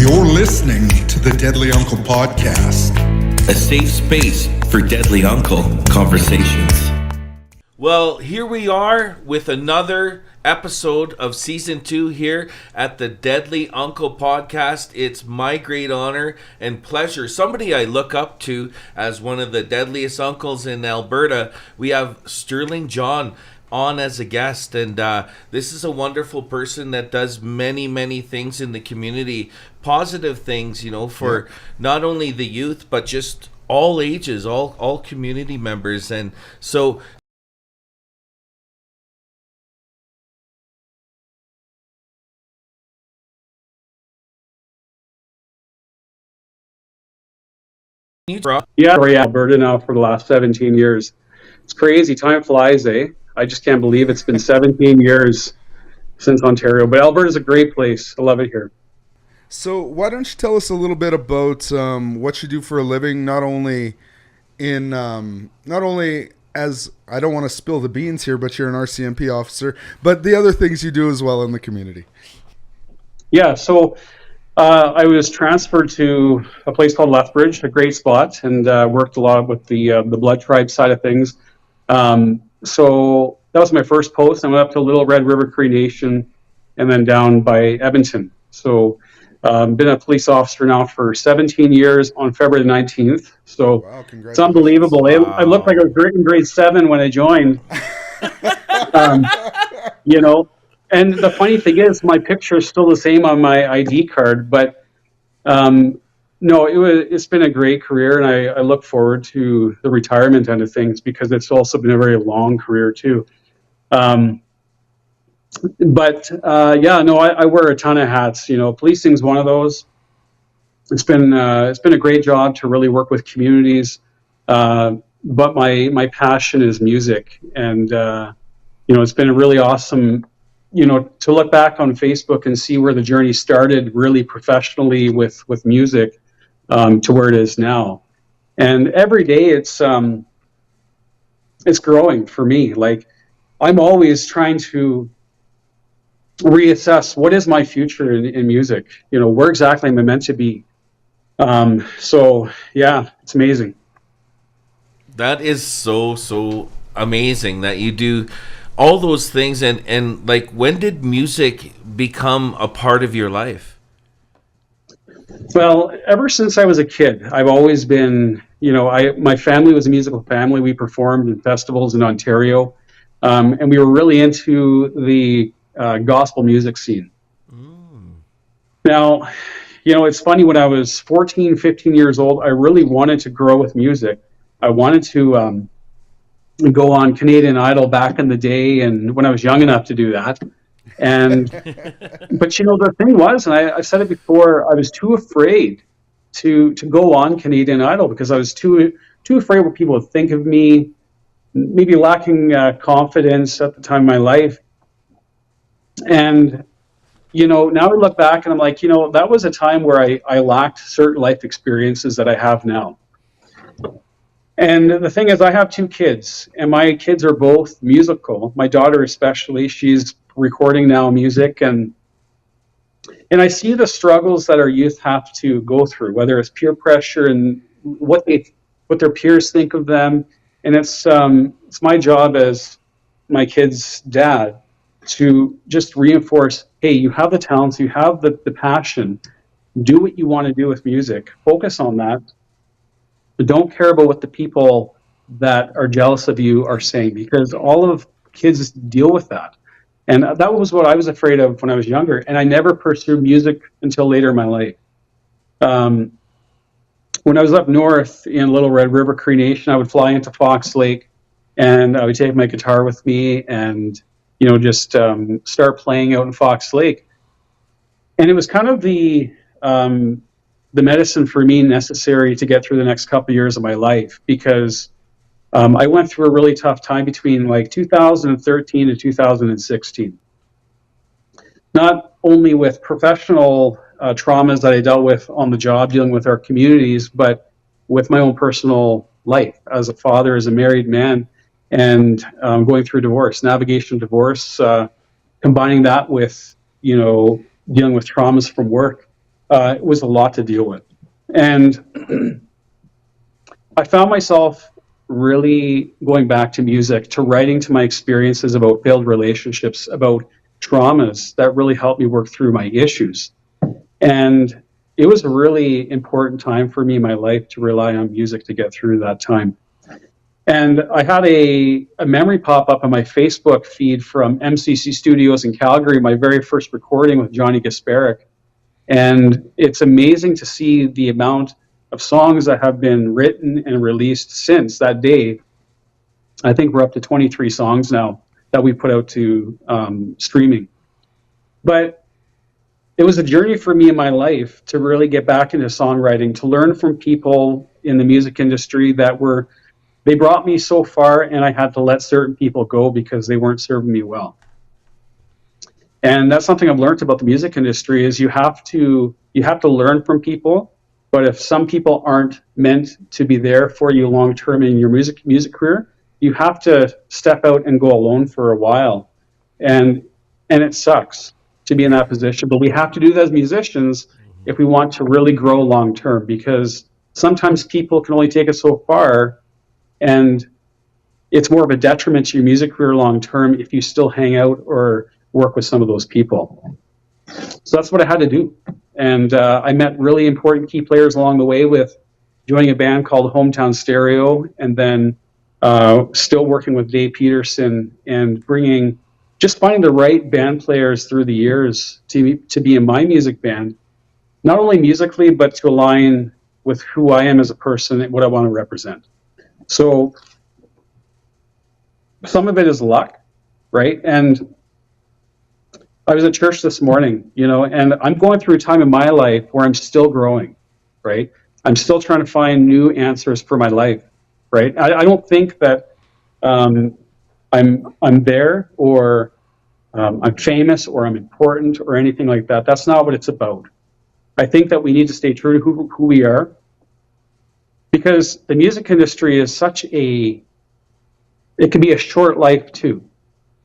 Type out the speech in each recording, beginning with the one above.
You're listening to the Deadly Uncle podcast, a safe space for Deadly Uncle conversations. Well, here we are with another episode of Season 2 here at the Deadly Uncle podcast. It's my great honor and pleasure. Somebody I look up to as one of the deadliest uncles in Alberta. We have Sterling John on as a guest, and this is a wonderful person that does many things in the community, positive things, for not only the youth but just all ages, all community members. And so we're in Alberta now for the last 17 years. It's crazy. Time flies, eh? I just can't believe it's been 17 years since Ontario. But Alberta's a great place. I love it here. So why don't you tell us a little bit about what you do for a living, not only as, I don't want to spill the beans here, but you're an RCMP officer, but the other things you do as well in the community. Yeah, so I was transferred to a place called Lethbridge, a great spot, and worked a lot with the blood tribe side of things. So that was my first post. I went up to Little Red River Cree Nation and then down by Edmonton. So been a police officer now for 17 years on February 19th. So wow, it's unbelievable. Wow. I looked like I was in grade 7 when I joined. And the funny thing is, my picture is still the same on my ID card, but it's been a great career, and I look forward to the retirement end of things because it's also been a very long career too. I wear a ton of hats. Policing's one of those. It's been a great job to really work with communities, but my passion is music, and it's been a really awesome. To look back on Facebook and see where the journey started really professionally with music to where it is now. And every day it's growing for me. Like, I'm always trying to reassess what is my future in music. Where exactly am I meant to be? It's amazing. That is so amazing that you do all those things, and like, when did music become a part of your life? Well, ever since I was a kid, I've always been, my family was a musical family. We performed in festivals in Ontario, and we were really into the gospel music scene. Now, it's funny, when I was 14, 15 years old, I really wanted to grow with music. I wanted to go on Canadian Idol back in the day, and when I was young enough to do that. And but the thing was, and I've said it before, I was too afraid to go on Canadian Idol because I was too afraid what people would think of me, maybe lacking confidence at the time of my life. And now I look back and I'm like, that was a time where I lacked certain life experiences that I have now. And the thing is, I have 2 kids, and my kids are both musical. My daughter especially, she's recording now music, and I see the struggles that our youth have to go through, whether it's peer pressure and what their peers think of them. And it's my job as my kid's dad to just reinforce, hey, you have the talents, you have the passion, do what you want to do with music, focus on that. But don't care about what the people that are jealous of you are saying, because all of kids deal with that. And that was what I was afraid of when I was younger. And I never pursued music until later in my life. When I was up north in Little Red River Cree Nation, I would fly into Fox Lake, and I would take my guitar with me and, just start playing out in Fox Lake. And it was kind of the medicine for me necessary to get through the next couple of years of my life, because I went through a really tough time between 2013 and 2016. Not only with professional traumas that I dealt with on the job, dealing with our communities, but with my own personal life as a father, as a married man, and going through divorce, navigation of divorce, combining that with, dealing with traumas from work. it was a lot to deal with. And I found myself really going back to music, to writing to my experiences about failed relationships, about traumas that really helped me work through my issues. And it was a really important time for me in my life to rely on music to get through that time. And I had a memory pop up on my Facebook feed from MCC Studios in Calgary, my very first recording with Johnny Gasparic. And it's amazing to see the amount of songs that have been written and released since that day. I think we're up to 23 songs now that we put out to streaming. But it was a journey for me in my life to really get back into songwriting, to learn from people in the music industry they brought me so far, and I had to let certain people go because they weren't serving me well. And that's something I've learned about the music industry is you have to learn from people, but if some people aren't meant to be there for you long term in your music career, you have to step out and go alone for a while. And it sucks to be in that position, but we have to do that as musicians if we want to really grow long term, because sometimes people can only take us so far, and it's more of a detriment to your music career long term if you still hang out or work with some of those people. So that's what I had to do. And I met really important key players along the way with joining a band called Hometown Stereo, and then still working with Dave Peterson and just finding the right band players through the years to be in my music band, not only musically, but to align with who I am as a person and what I want to represent. So some of it is luck, right? And I was at church this morning, and I'm going through a time in my life where I'm still growing, right? I'm still trying to find new answers for my life, right? I don't think that I'm there, or I'm famous, or I'm important, or anything like that. That's not what it's about. I think that we need to stay true to who we are, because the music industry is it can be a short life too,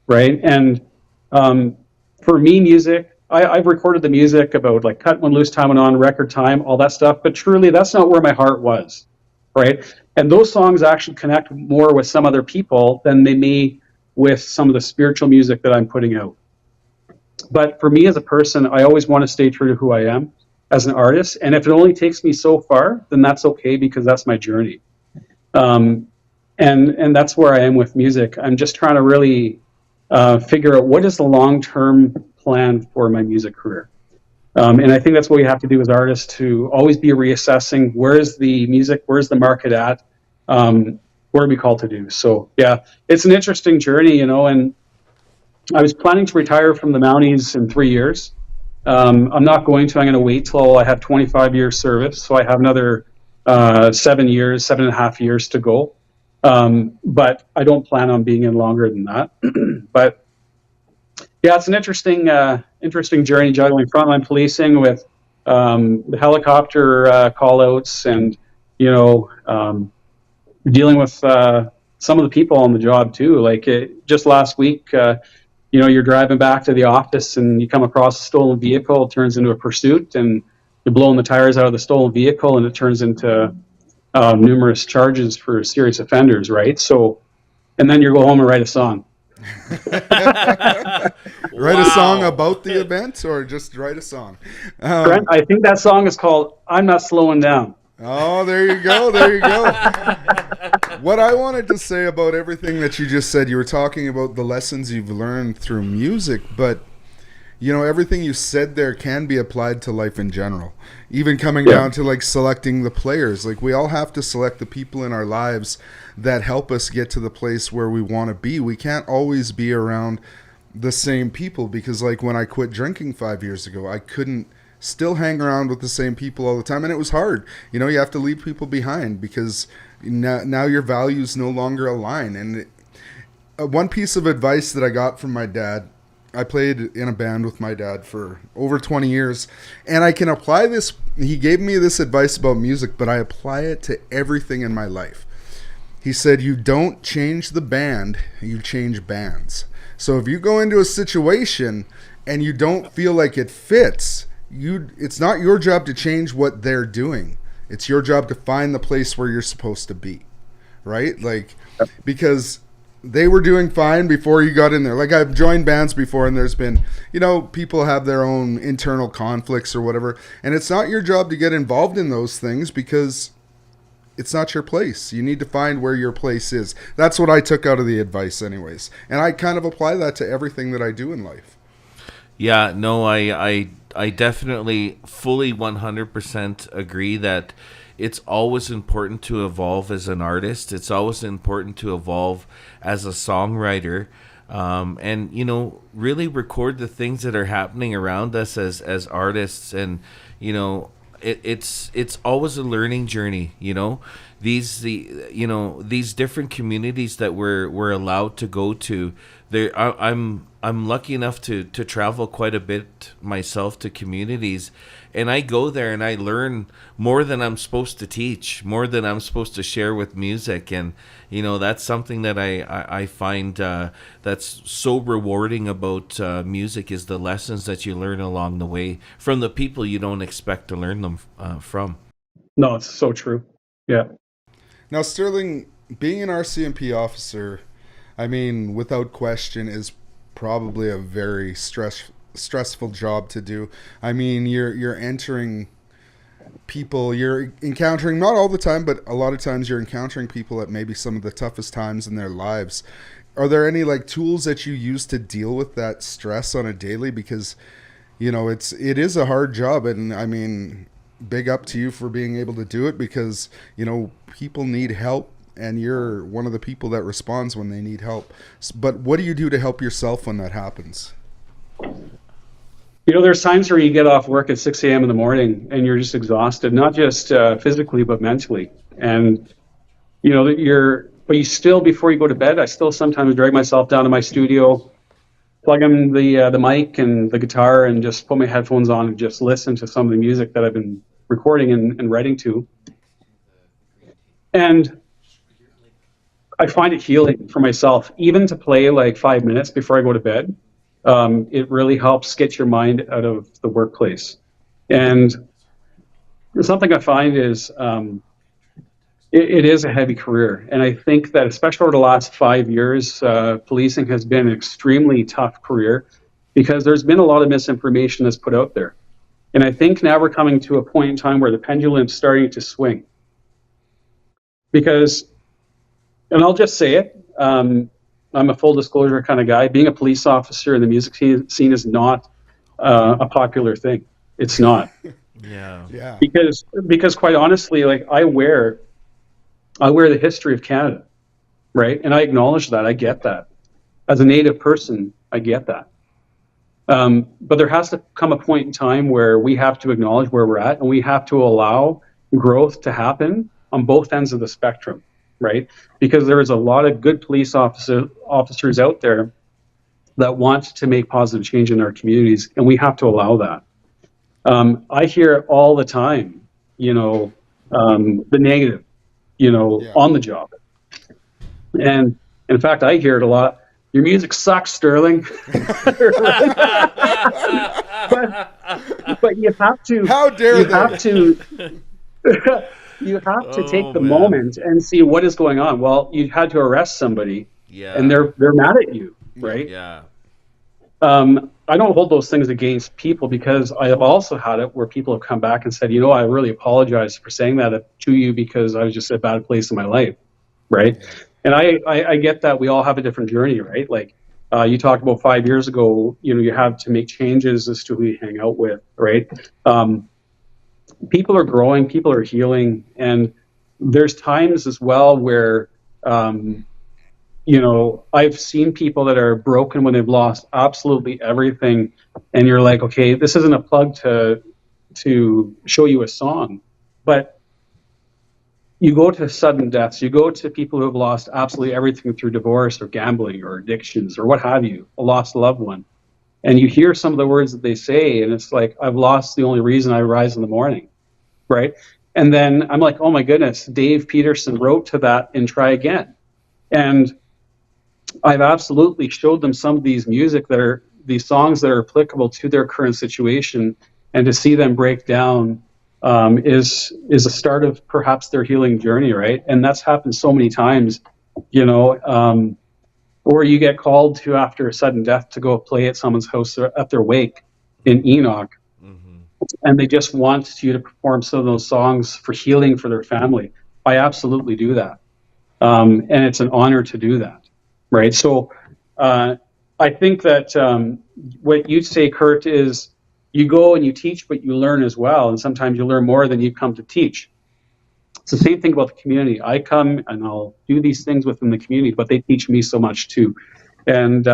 right? And for me, music, I've recorded the music about like Cut When Loose Time Went On, Record Time, all that stuff, but truly that's not where my heart was, right? And those songs actually connect more with some other people than they may with some of the spiritual music that I'm putting out. But for me as a person, I always want to stay true to who I am as an artist. And if it only takes me so far, then that's okay, because that's my journey. And that's where I am with music. I'm just trying to really figure out what is the long-term plan for my music career. And I think that's what we have to do as artists, to always be reassessing where's the music, where's the market at, what are we called to do. So yeah, it's an interesting journey, and I was planning to retire from the Mounties in 3 years. I'm not going to. I'm going to wait till I have 25 years service, so I have another 7.5 years to go. But I don't plan on being in longer than that. But yeah, it's an interesting journey, juggling frontline policing with the helicopter call-outs, and dealing with some of the people on the job too. Like just last week, you're driving back to the office and you come across a stolen vehicle. It turns into a pursuit, and you're blowing the tires out of the stolen vehicle, and it turns into numerous charges for serious offenders, right? So, and then you go home and write a song. Write a song about the event, or just write a song? Brent, I think that song is called "I'm Not Slowing Down." Oh, there you go. There you go. What I wanted to say about everything that you just said, you were talking about the lessons you've learned through music, but everything you said there can be applied to life in general. Even coming down to like selecting the players. Like, we all have to select the people in our lives that help us get to the place where we want to be. We can't always be around the same people, because like when I quit drinking 5 years ago, I couldn't still hang around with the same people all the time, and it was hard. You have to leave people behind because now your values no longer align. And one piece of advice that I got from my dad, I played in a band with my dad for over 20 years, and I can apply this. He gave me this advice about music, but I apply it to everything in my life. He said, you don't change the band, you change bands. So if you go into a situation and you don't feel like it fits, it's not your job to change what they're doing. It's your job to find the place where you're supposed to be, right? Like, because they were doing fine before you got in there. Like, I've joined bands before, and there's been, people have their own internal conflicts or whatever, and it's not your job to get involved in those things because it's not your place. You need to find where your place is. That's what I took out of the advice anyways. And I kind of apply that to everything that I do in life. Yeah, no, I definitely fully 100% agree that it's always important to evolve as an artist. It's always important to evolve as a songwriter, and really record the things that are happening around us as artists. And it's always a learning journey. These different communities that we're allowed to go to. I'm lucky enough to travel quite a bit myself to communities, and I go there and I learn more than I'm supposed to teach, more than I'm supposed to share with music. And that's something that I find that's so rewarding about music, is the lessons that you learn along the way from the people you don't expect to learn them from. No, it's so true. Yeah. Now, Sterling, being an RCMP officer, I mean, without question, is probably a very stressful job to do. I mean, you're entering people, you're encountering, not all the time, but a lot of times you're encountering people at maybe some of the toughest times in their lives. Are there any tools that you use to deal with that stress on a daily? Because it is a hard job, and I mean, big up to you for being able to do it, because people need help, and you're one of the people that responds when they need help. But what do you do to help yourself when that happens? There's times where you get off work at 6 a.m. in the morning and you're just exhausted, not just physically, but mentally. And, but you still, before you go to bed, I still sometimes drag myself down to my studio, plug in the mic and the guitar, and just put my headphones on and just listen to some of the music that I've been recording and writing to. And I find it healing for myself, even to play 5 minutes before I go to bed. It really helps get your mind out of the workplace. And something I find is it is a heavy career. And I think that especially over the last 5 years, policing has been an extremely tough career, because there's been a lot of misinformation that's put out there. And I think now we're coming to a point in time where the pendulum's starting to swing. Because, and I'll just say it, I'm a full disclosure kind of guy. Being a police officer in the music scene is not a popular thing. It's not. Yeah. Because quite honestly, I wear the history of Canada, right? And I acknowledge that. I get that. As a Native person, I get that. But there has to come a point in time where we have to acknowledge where we're at, and we have to allow growth to happen on both ends of the spectrum, right? Because there is a lot of good police officers out there that want to make positive change in our communities, and we have to allow that. I hear it all the time, the negative, on the job. And in fact, I hear it a lot. Your music sucks, Sterling. but you have to. How dare you they? have to. You have to take the moment and see what is going on. Well, you had to arrest somebody, and they're mad at you, right? Yeah. I don't hold those things against people, because I have also had it where people have come back and said, I really apologize for saying that to you, because I was just at a bad place in my life, right? And I get that we all have a different journey, right? You talked about 5 years ago, you have to make changes as to who you hang out with, right? People are growing, people are healing, and there's times as well where, I've seen people that are broken when they've lost absolutely everything, and you're like, okay, this isn't a plug to show you a song, but you go to sudden deaths, you go to people who have lost absolutely everything through divorce or gambling or addictions or what have you, a lost loved one, and you hear some of the words that they say, and it's like, I've lost the only reason I rise in the morning, right? And then I'm like, oh my goodness, Dave Peterson wrote to that in Try Again. And I've absolutely showed them some of these songs that are applicable to their current situation, and to see them break down is a start of perhaps their healing journey, right? And that's happened so many times, or you get called to after a sudden death to go play at someone's house at their wake in Enoch, and they just want you to perform some of those songs for healing for their family. I absolutely do that, and it's an honor to do that, right? So I think that what you say, Kurt, is you go and you teach, but you learn as well, and sometimes you learn more than you come to teach. It's the same thing about the community. I come and I'll do these things within the community, but they teach me so much too. And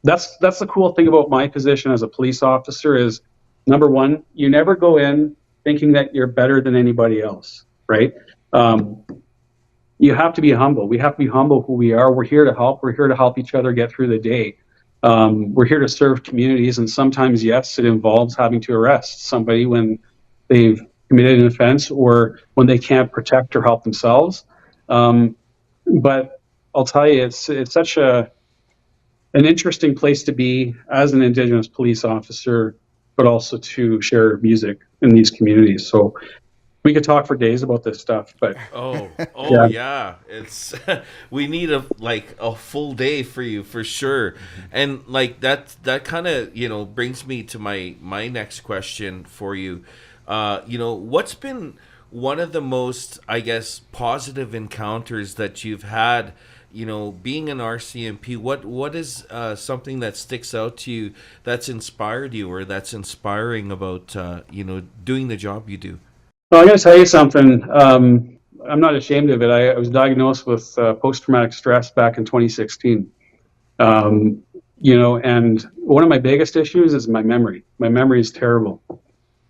that's the cool thing about my position as a police officer is, number one, you never go in thinking that you're better than anybody else, right? You have to be humble. We have to be humble who we are. We're here to help. We're here to help each other get through the day. We're here to serve communities, and sometimes, yes, it involves having to arrest somebody when they've committed an offense or when they can't protect or help themselves. But I'll tell you, it's such an interesting place to be as an Indigenous police officer, but also to share music in these communities. So we could talk for days about this stuff, but yeah. It's we need a full day for you for sure. And like that kind of brings me to my next question for you. What's been one of the most, I guess, positive encounters that you've had, being an RCMP? What is something that sticks out to you that's inspired you or that's inspiring about doing the job you do? Well, I'm going to tell you something. I'm not ashamed of it. I was diagnosed with post-traumatic stress back in 2016. And one of my biggest issues is my memory. My memory is terrible.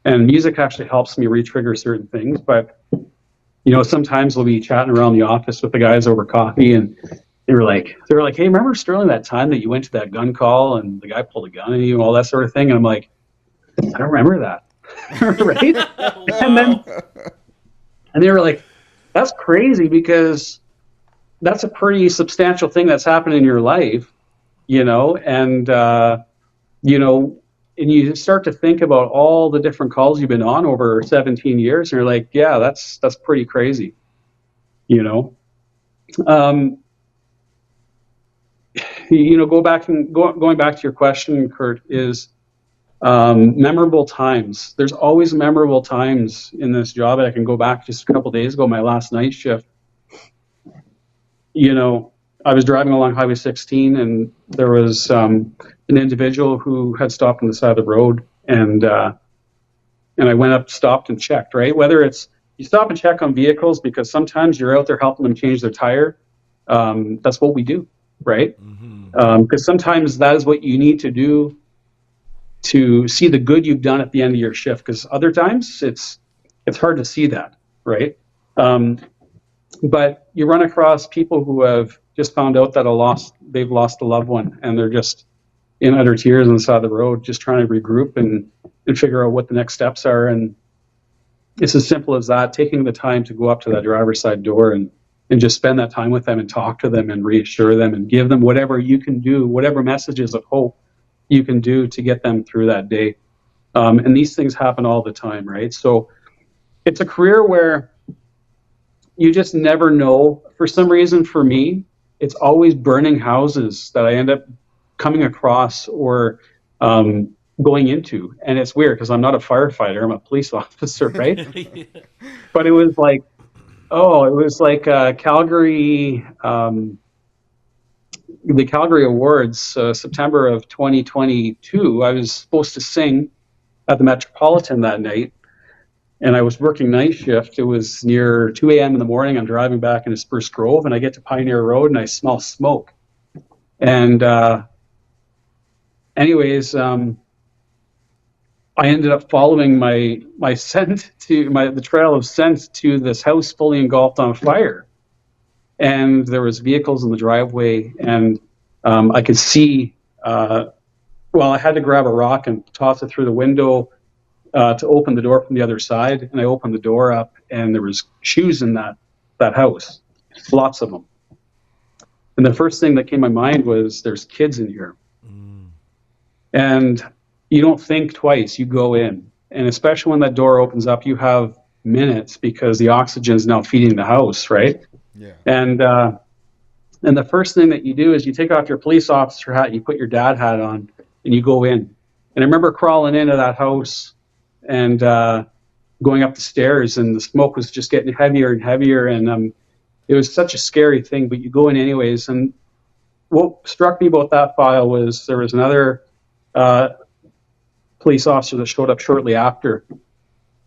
And music actually helps me re-trigger certain things. But, sometimes we'll be chatting around the office with the guys over coffee, and they were like, hey, remember, Sterling, that time that you went to that gun call and the guy pulled a gun on you and all that sort of thing? And I'm like, I don't remember that. Right? Wow. And they were like, that's crazy because that's a pretty substantial thing that's happened in your life, and you start to think about all the different calls you've been on over 17 years, and you're like, yeah, that's pretty crazy, going back to your question, Kurt, is memorable times. There's always memorable times in this job. I can go back just a couple of days ago, my last night shift. I was driving along Highway 16, and there was an individual who had stopped on the side of the road, and I went up, stopped, and checked. Right, whether it's you stop and check on vehicles because sometimes you're out there helping them change their tire. That's what we do, right? Because sometimes that is what you need to do to see the good you've done at the end of your shift, because other times it's hard to see that, right? But you run across people who have just found out that they've lost a loved one, and they're just in utter tears on the side of the road, just trying to regroup and figure out what the next steps are. And it's as simple as that, taking the time to go up to that driver's side door and just spend that time with them and talk to them and reassure them and give them whatever you can do, whatever messages of hope you can do to get them through that day. And these things happen all the time, right? So it's a career where you just never know. For some reason, for me, it's always burning houses that I end up coming across or going into. And it's weird because I'm not a firefighter, I'm a police officer, right? Yeah. But it was like Calgary, the Calgary Awards, September of 2022. I was supposed to sing at the Metropolitan that night, and I was working night shift. It was near 2 a.m. in the morning. I'm driving back into Spruce Grove, and I get to Pioneer Road, and I smell smoke. And anyways, I ended up following my scent to the trail of scent to this house fully engulfed on fire. And there was vehicles in the driveway, and I could see, I had to grab a rock and toss it through the window to open the door from the other side. And I opened the door up, and there was shoes in that house, lots of them. And the first thing that came to my mind was, there's kids in here. And you don't think twice, you go in. And especially when that door opens up, you have minutes because the oxygen is now feeding the house, right? Yeah. And the first thing that you do is you take off your police officer hat, you put your dad hat on, and you go in. And I remember crawling into that house and going up the stairs, and the smoke was just getting heavier and heavier. And it was such a scary thing, but you go in anyways. And what struck me about that file was there was another police officer that showed up shortly after,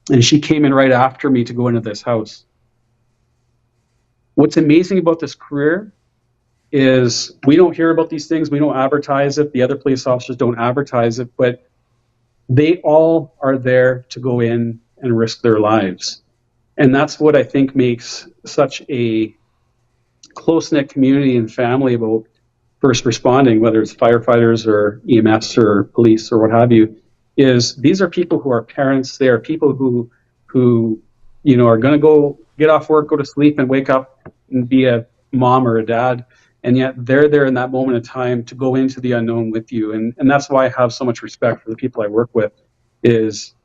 and she came in right after me to go into this house. What's amazing about this career is we don't hear about these things. We don't advertise it. The other police officers don't advertise it, but they all are there to go in and risk their lives. And that's what I think makes such a close-knit community and family about first responding, whether it's firefighters or EMS or police or what have you, is these are people who are parents. They are people who are going to go get off work, go to sleep, and wake up and be a mom or a dad. And yet they're there in that moment of time to go into the unknown with you. And that's why I have so much respect for the people I work with, is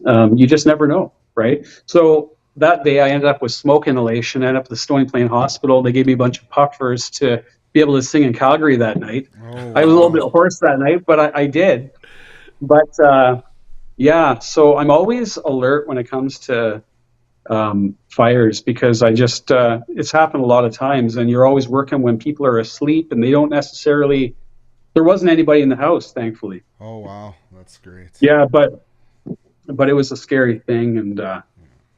you just never know, right? So that day I ended up with smoke inhalation. I ended up at the Stony Plain Hospital. They gave me a bunch of puffers to be able to sing in Calgary that night. Oh, I was a little bit hoarse that night, but I did. But yeah, so I'm always alert when it comes to fires, because I just it's happened a lot of times, and you're always working when people are asleep and they don't necessarily, there wasn't anybody in the house, thankfully. Oh, wow. That's great. Yeah, but it was a scary thing. And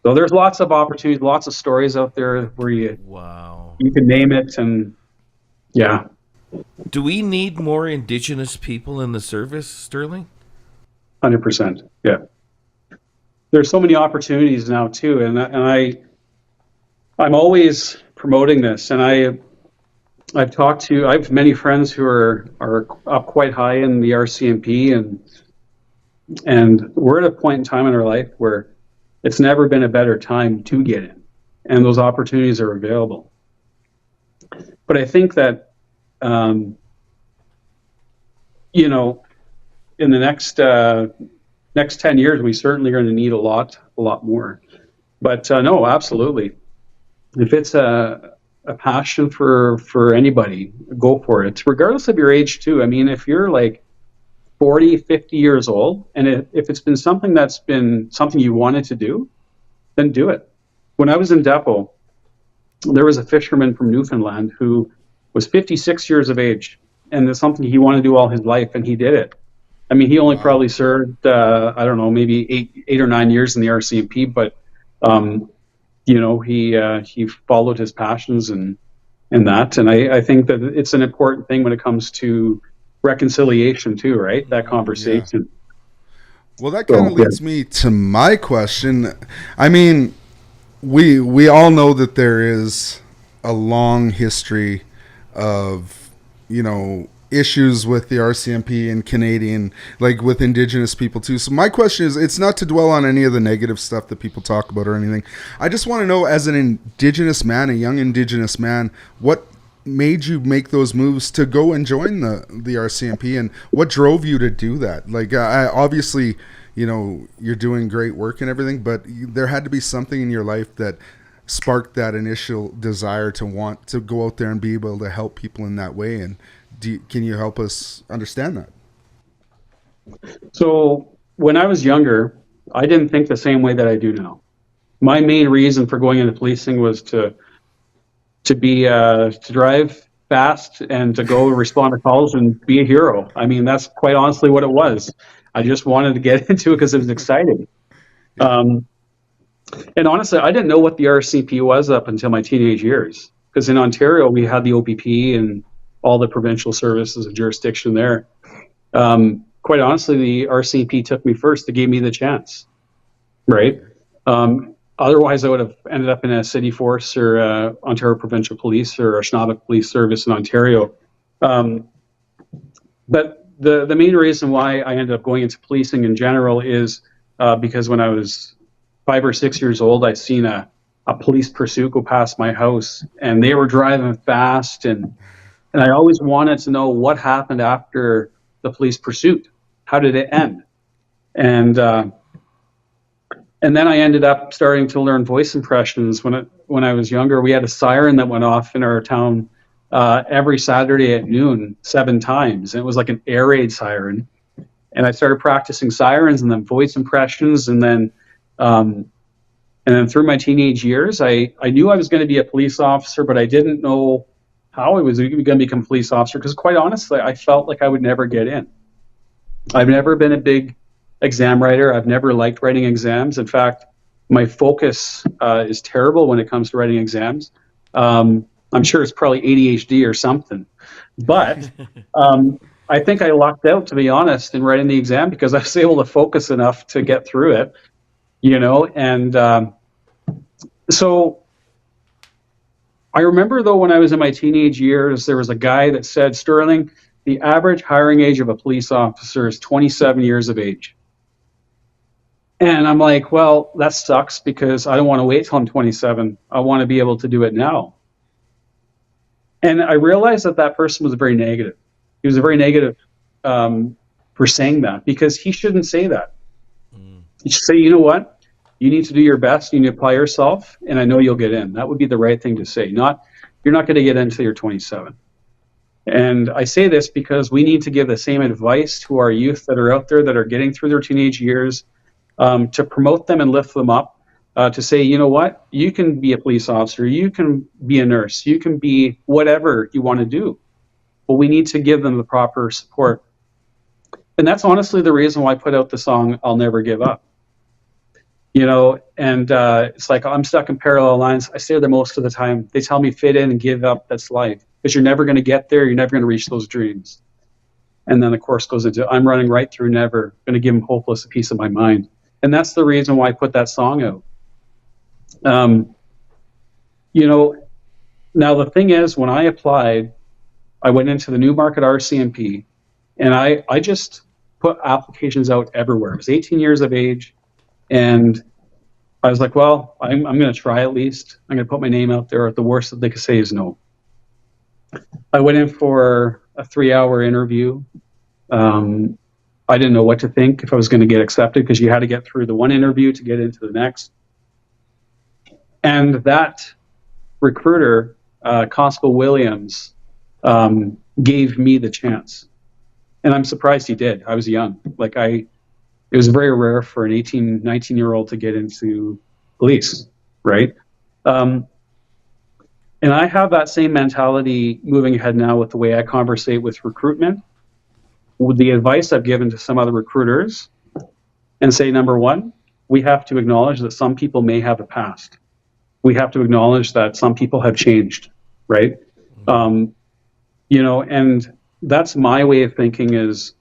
so there's lots of opportunities, lots of stories out there where you can name it. And yeah. Do we need more Indigenous people in the service, Sterling? 100%. Yeah. There's so many opportunities now too, and I'm always promoting this. And I have many friends who are up quite high in the RCMP, and we're at a point in time in our life where it's never been a better time to get in, and those opportunities are available. But I think that in the next 10 years, we certainly are going to need a lot more. But no, absolutely. If it's a passion for anybody, go for it, regardless of your age too. I mean, if you're like 40, 50 years old, and if it's been something you wanted to do, then do it. When I was in depot, there was a fisherman from Newfoundland who was 56 years of age, and it's something he wanted to do all his life, and he did it. I mean, he only probably served, I don't know, maybe eight or 9 years in the RCMP, but he followed his passions and that. And I think that it's an important thing when it comes to reconciliation too, right? That conversation. Yeah. Well, that kind of leads me to my question. I mean, we all know that there is a long history of, issues with the RCMP and Canadian, like with Indigenous people too. So my question is, it's not to dwell on any of the negative stuff that people talk about or anything. I just want to know, as an Indigenous man, a young Indigenous man, what made you make those moves to go and join the RCMP, and what drove you to do that? Like, obviously, you're doing great work and everything, but there had to be something in your life that sparked that initial desire to want to go out there and be able to help people in that way. And can you help us understand that? So when I was younger, I didn't think the same way that I do now. My main reason for going into policing was to drive fast and to go respond to calls and be a hero. I mean, that's quite honestly what it was. I just wanted to get into it because it was exciting. And honestly, I didn't know what the RCMP was up until my teenage years, because in Ontario we had the OPP and all the provincial services of jurisdiction there. Quite honestly, the RCMP took me first. They gave me the chance, right? Otherwise, I would have ended up in a city force or Ontario Provincial Police or a Schnabel Police Service in Ontario. But the main reason why I ended up going into policing in general is because when I was 5 or 6 years old, I seen a police pursuit go past my house, and they were driving fast, and I always wanted to know what happened after the police pursuit. how did it end? And then I ended up starting to learn voice impressions when I was younger. We had a siren that went off in our town every Saturday at noon, 7 times. And it was like an air raid siren. And I started practicing sirens and then voice impressions. And then through my teenage years, I knew I was going to be a police officer, but I didn't know how I was going to become a police officer because, quite honestly, I felt like I would never get in. I've never been a big exam writer. I've never liked writing exams. In fact, my focus is terrible when it comes to writing exams. I'm sure it's probably ADHD or something. But I think I lucked out, to be honest, in writing the exam because I was able to focus enough to get through it, and so I remember, though, when I was in my teenage years, there was a guy that said, Sterling, the average hiring age of a police officer is 27 years of age. And I'm like, well, that sucks because I don't want to wait till I'm 27. I want to be able to do it now. And I realized that person was very negative. He was very negative for saying that because he shouldn't say that. He should say, you know what? You need to do your best. You need to apply yourself, and I know you'll get in. That would be the right thing to say. You're not going to get in until you're 27. And I say this because we need to give the same advice to our youth that are out there that are getting through their teenage years, to promote them and lift them up, to say, you know what? You can be a police officer. You can be a nurse. You can be whatever you want to do. But we need to give them the proper support. And that's honestly the reason why I put out the song, I'll Never Give Up. It's like I'm stuck in parallel lines. I stay there most of the time. They tell me fit in and give up. That's life. Because you're never going to get there. You're never going to reach those dreams. And then the chorus goes into, I'm running right through never. Going to give them hopeless a piece of my mind. And that's the reason why I put that song out. Now the thing is, when I applied, I went into the Newmarket RCMP, and I just put applications out everywhere. I was 18 years of age. And I was like, well, I'm going to try at least. I'm going to put my name out there. The worst that they could say is no. I went in for a 3-hour interview. I didn't know what to think if I was going to get accepted because you had to get through the one interview to get into the next. And that recruiter, Constable Williams, gave me the chance. And I'm surprised he did. I was young. It was very rare for an 18, 19-year-old to get into police, right? And I have that same mentality moving ahead now with the way I conversate with recruitment, with the advice I've given to some other recruiters, and say, number one, we have to acknowledge that some people may have a past. We have to acknowledge that some people have changed, right? And that's my way of thinking is,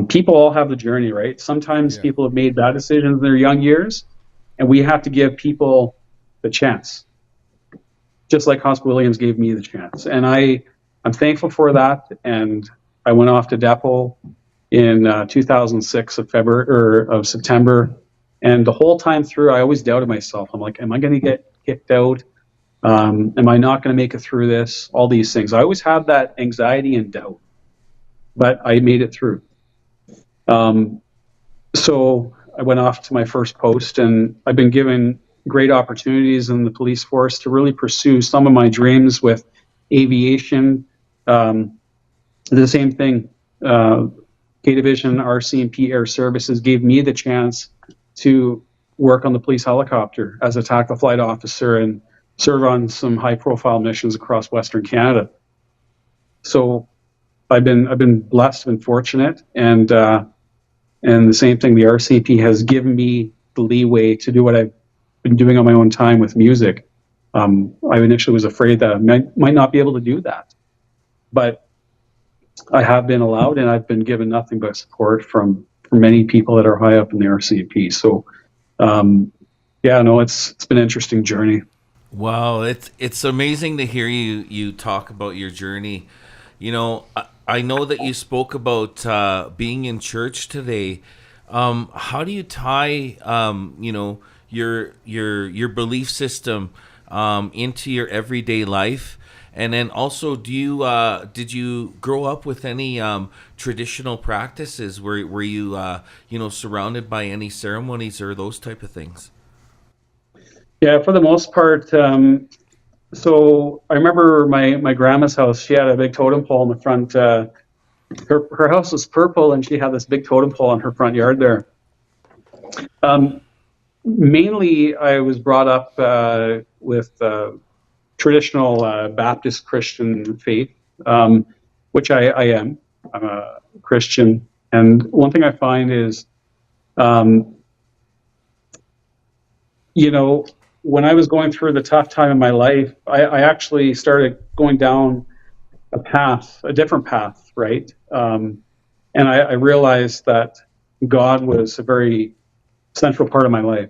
people all have the journey, right? Sometimes people have made bad decisions in their young years, and we have to give people the chance. Just like Constable Williams gave me the chance. And I'm thankful for that. And I went off to Depot in 2006 of September. And the whole time through, I always doubted myself. I'm like, am I going to get kicked out? Am I not going to make it through this? All these things. I always had that anxiety and doubt. But I made it through. So I went off to my first post, and I've been given great opportunities in the police force to really pursue some of my dreams with aviation. The same thing, K Division, RCMP Air Services gave me the chance to work on the police helicopter as a tactical flight officer and serve on some high-profile missions across Western Canada. So I've been blessed and fortunate, and the same thing, the RCMP has given me the leeway to do what I've been doing on my own time with music. I initially was afraid that I might not be able to do that, but I have been allowed, and I've been given nothing but support from many people that are high up in the RCMP. So, it's been an interesting journey. Wow, it's amazing to hear you talk about your journey. I know that you spoke about being in church today. How do you tie, your belief system into your everyday life? And then also, did you grow up with any traditional practices? Were you surrounded by any ceremonies or those type of things? Yeah, for the most part. So I remember my grandma's house. She had a big totem pole in the front. Her house was purple, and she had this big totem pole in her front yard there. Mainly, I was brought up with traditional Baptist Christian faith, which I am. I'm a Christian, and one thing I find is, when I was going through the tough time in my life, I actually started going down a different path, right? And I realized that God was a very central part of my life.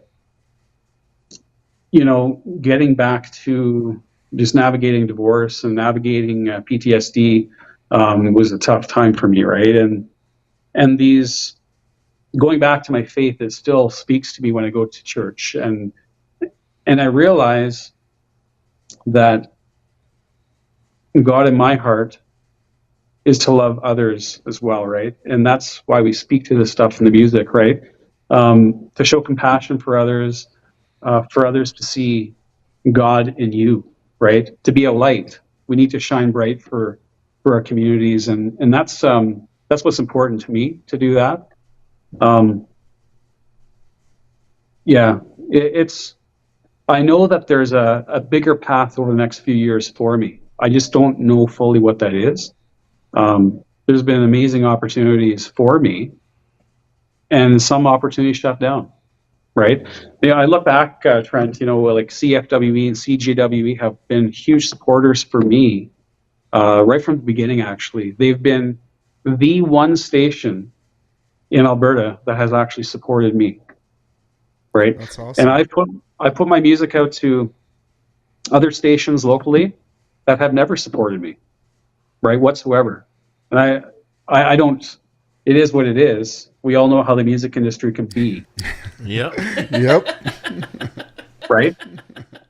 Getting back to just navigating divorce and navigating PTSD was a tough time for me, right? And these going back to my faith, it still speaks to me when I go to church, and I realize that God in my heart is to love others as well, right? And that's why we speak to this stuff in the music, right? To show compassion for others to see God in you, right? To be a light. We need to shine bright for our communities, and that's what's important to me, to do that. It's. I know that there's a bigger path over the next few years for me. I just don't know fully what that is. There's been amazing opportunities for me, and some opportunities shut down, right? I look back, Trent, like CFWE and CJWE have been huge supporters for me right from the beginning, actually. They've been the one station in Alberta that has actually supported me, right? That's awesome. And I put my music out to other stations locally that have never supported me, right, whatsoever. And I don't. It is what it is. We all know how the music industry can be. Yep. Right.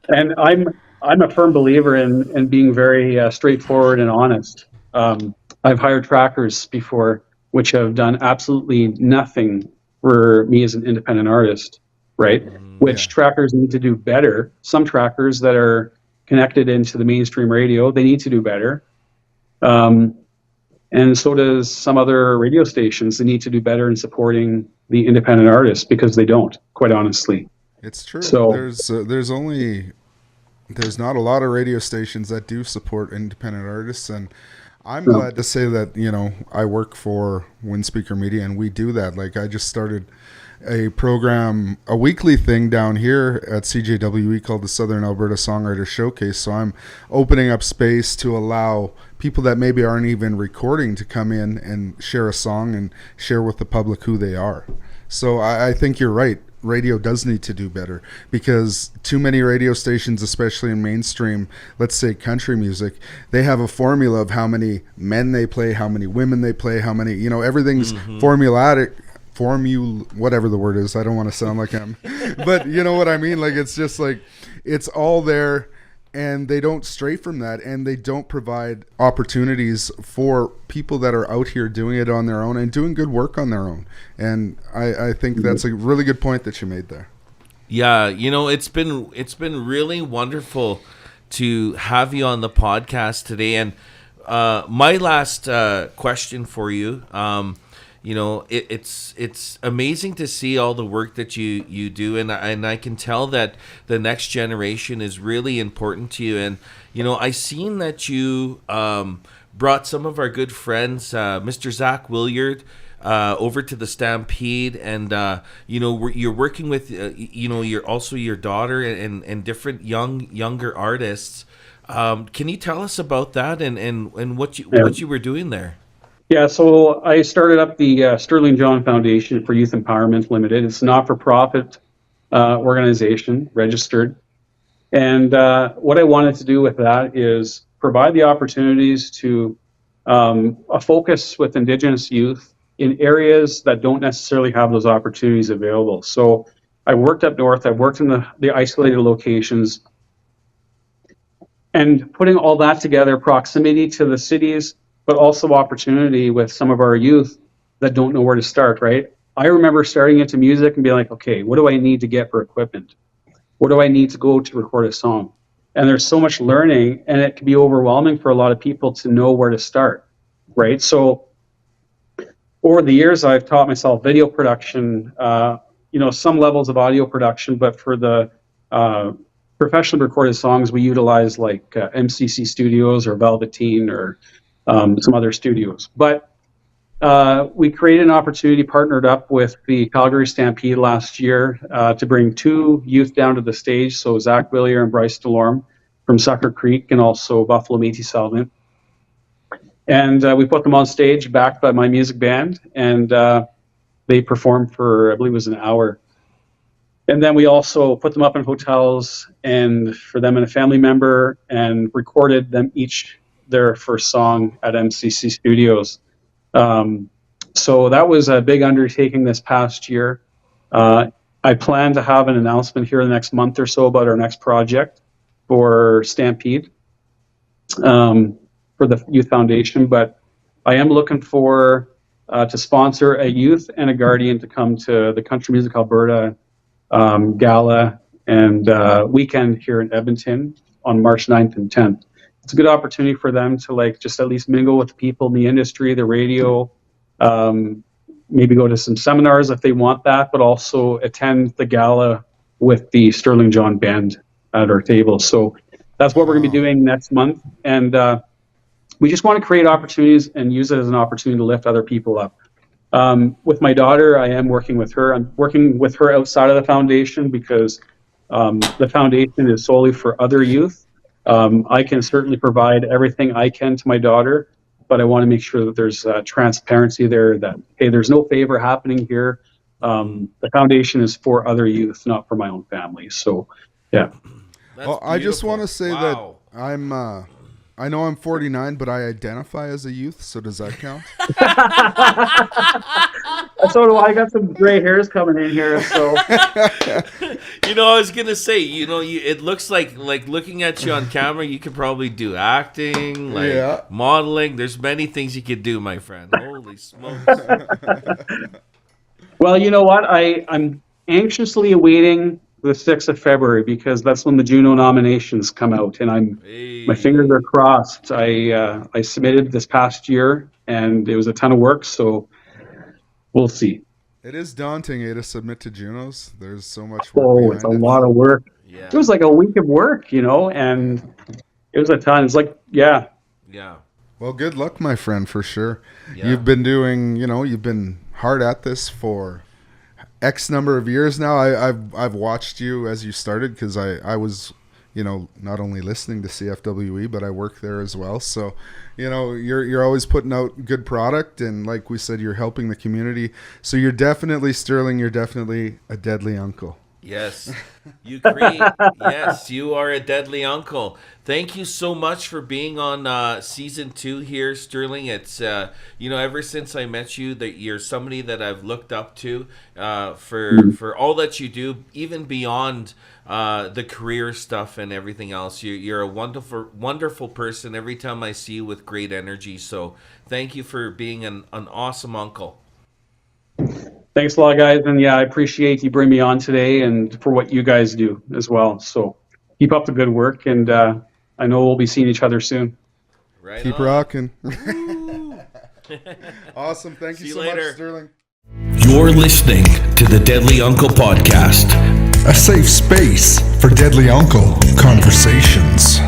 And I'm a firm believer in being very straightforward and honest. I've hired trackers before, which have done absolutely nothing for me as an independent artist, right? Which trackers need to do better. Some trackers that are connected into the mainstream radio, they need to do better. And so does some other radio stations. They need to do better in supporting the independent artists, because they don't, quite honestly. It's true. So there's not a lot of radio stations that do support independent artists, and I'm glad to say that I work for Windspeaker Media, and we do that. Like, I just started a program, a weekly thing down here at CJWE called the Southern Alberta Songwriter Showcase. So I'm opening up space to allow people that maybe aren't even recording to come in and share a song and share with the public who they are. So I think you're right. Radio does need to do better, because too many radio stations, especially in mainstream, let's say country music, they have a formula of how many men they play, how many women they play, how many, everything's formulatic. Whatever the word is, I don't want to sound like I'm, but you know what I mean? Like, it's just like, it's all there, and they don't stray from that, and they don't provide opportunities for people that are out here doing it on their own and doing good work on their own. And I think that's a really good point that you made there. Yeah, it's been really wonderful to have you on the podcast today. And my last question for you, it's amazing to see all the work that you do, and I can tell that the next generation is really important to you. And I seen that you brought some of our good friends, Mr. Zach Williard, over to the Stampede, and you're working with you're also your daughter and different younger artists. Can you tell us about that and what you were doing there? Yeah, so I started up the Sterling John Foundation for Youth Empowerment Limited. It's a not-for-profit organization, registered. And what I wanted to do with that is provide the opportunities to a focus with Indigenous youth in areas that don't necessarily have those opportunities available. So I worked up north, I worked in the isolated locations, And putting all that together, proximity to the cities, but also opportunity with some of our youth that don't know where to start, right? I remember starting into music and being like, okay, what do I need to get for equipment? What do I need to go to record a song? And there's so much learning, and it can be overwhelming for a lot of people to know where to start, right? So over the years, I've taught myself video production, some levels of audio production, but for the professionally recorded songs, we utilize like MCC Studios or Velveteen or some other studios. But we created an opportunity, partnered up with the Calgary Stampede last year to bring 2 youth down to the stage. So Zach Willier and Bryce Delorme from Sucker Creek, and also Buffalo Métis Salvant. And we put them on stage, backed by my music band, and they performed for, I believe it was an hour. And then we also put them up in hotels, and for them and a family member, and recorded them each their first song at MCC Studios. So that was a big undertaking this past year. I plan to have an announcement here in the next month or so about our next project for Stampede, for the Youth Foundation, but I am looking for to sponsor a youth and a guardian to come to the Country Music Alberta gala and weekend here in Edmonton on March 9th and 10th. It's a good opportunity for them to just at least mingle with people in the industry, the radio, maybe go to some seminars if they want that, but also attend the gala with the Sterling John Band at our table. So that's what we're going to be doing next month. And we just want to create opportunities and use it as an opportunity to lift other people up. With my daughter, I am working with her. I'm working with her outside of the foundation because the foundation is solely for other youth. I can certainly provide everything I can to my daughter, but I want to make sure that there's transparency there, that, hey, there's no favor happening here. The foundation is for other youth, not for my own family. So, yeah. Well, I just want to say that I know I'm 49, but I identify as a youth, so does that count? So do I. I got some gray hairs coming in here, so. I was gonna say, it looks like looking at you on camera, you could probably do acting, modeling. There's many things you could do, my friend. Holy smokes! Well, you know what? I'm anxiously awaiting the 6th of February because that's when the Juno nominations come out, and my fingers are crossed. I submitted this past year, and it was a ton of work, so we'll see. It is daunting, to submit to Junos. There's so much work. Oh, it's a lot of work. Yeah. It was like a week of work, and it was a ton. It's like, yeah. Yeah. Well, good luck, my friend, for sure. Yeah. You've been doing, you've been hard at this for X number of years now. I've watched you as you started because I was, not only listening to CFWE, but I work there as well. So, you're always putting out good product, and like we said, you're helping the community. So you're definitely, Sterling, you're definitely a deadly uncle. Yes, yes, you are a deadly uncle. Thank you so much for being on season 2 here, Sterling. It's ever since I met you, that you're somebody that I've looked up to for all that you do, even beyond the career stuff and everything else. You're a wonderful person. Every time I see you with great energy. So thank you for being an awesome uncle. Thanks a lot, guys. And yeah, I appreciate you bringing me on today and for what you guys do as well. So keep up the good work, and I know we'll be seeing each other soon. Right. Keep rocking. Awesome. Thank you so much, Sterling. You're listening to the Deadly Uncle Podcast, A safe space for Deadly Uncle conversations.